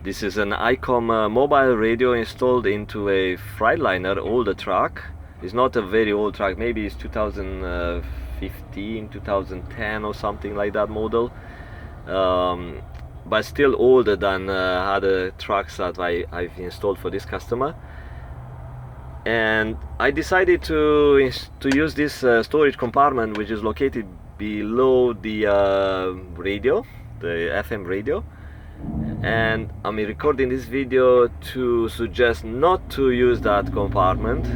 This is an Icom mobile radio installed into a Freightliner older truck. It's not a very old truck, maybe it's 2015, 2010 or something like that model. But still older than other trucks that I've installed for this customer. And I decided to use this storage compartment, which is located below the radio, the FM radio. And I'm recording this video to suggest not to use that compartment.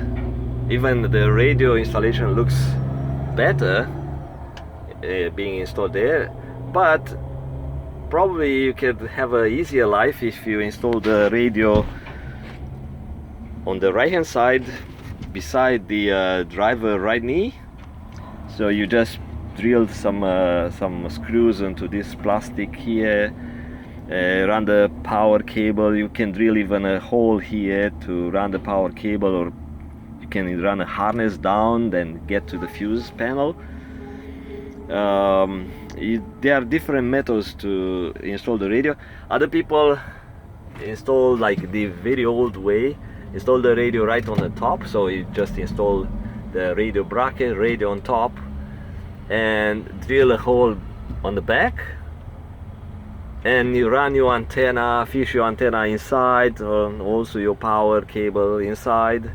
Even the radio installation looks better being installed there, but probably you could have an easier life if you install the radio on the right hand side beside the driver right knee. So you just drilled some screws into this plastic here, run the power cable. You can drill even a hole here to run the power cable, or you can run a harness down, then get to the fuse panel. There are different methods to install the radio. Other people install like the very old way, install the radio right on the top. So you just install the radio bracket, radio on top, and drill a hole on the back, and you run your antenna, fish your antenna inside, also your power cable inside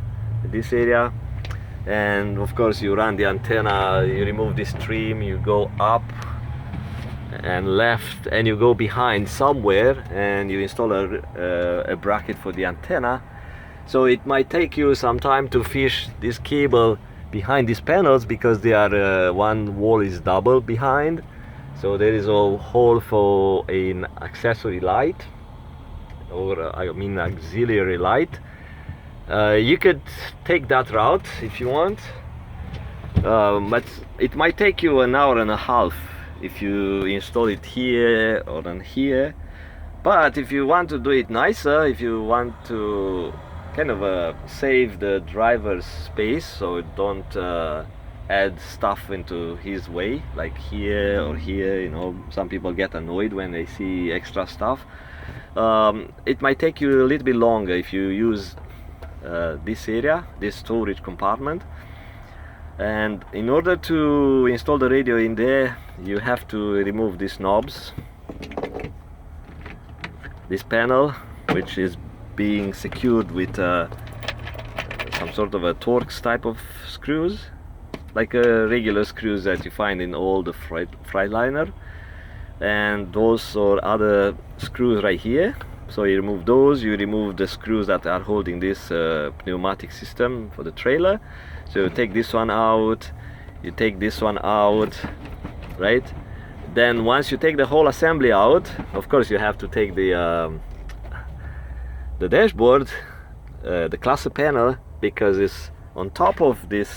this area. And of course you run the antenna, you remove this trim, you go up and left, and you go behind somewhere and you install a bracket for the antenna. So it might take you some time to fish this cable behind these panels, because they are one wall is double behind. So there is a hole for an accessory light, or I mean auxiliary light. You could take that route if you want, but it might take you an hour and a half if you install it here or then here. But if you want to do it nicer, if you want to kind of save the driver's space, so don't add stuff into his way, like here or here, you know, some people get annoyed when they see extra stuff. It might take you a little bit longer if you use this area, this storage compartment. And in order to install the radio in there, you have to remove these knobs, this panel, which is being secured with some sort of a Torx type of screws, like regular screws that you find in all the Freightliner. And also other screws right here. So you remove those, you remove the screws that are holding this pneumatic system for the trailer. So you take this one out, you take this one out, right? Then once you take the whole assembly out, of course you have to take the dashboard, the cluster panel, because it's on top of this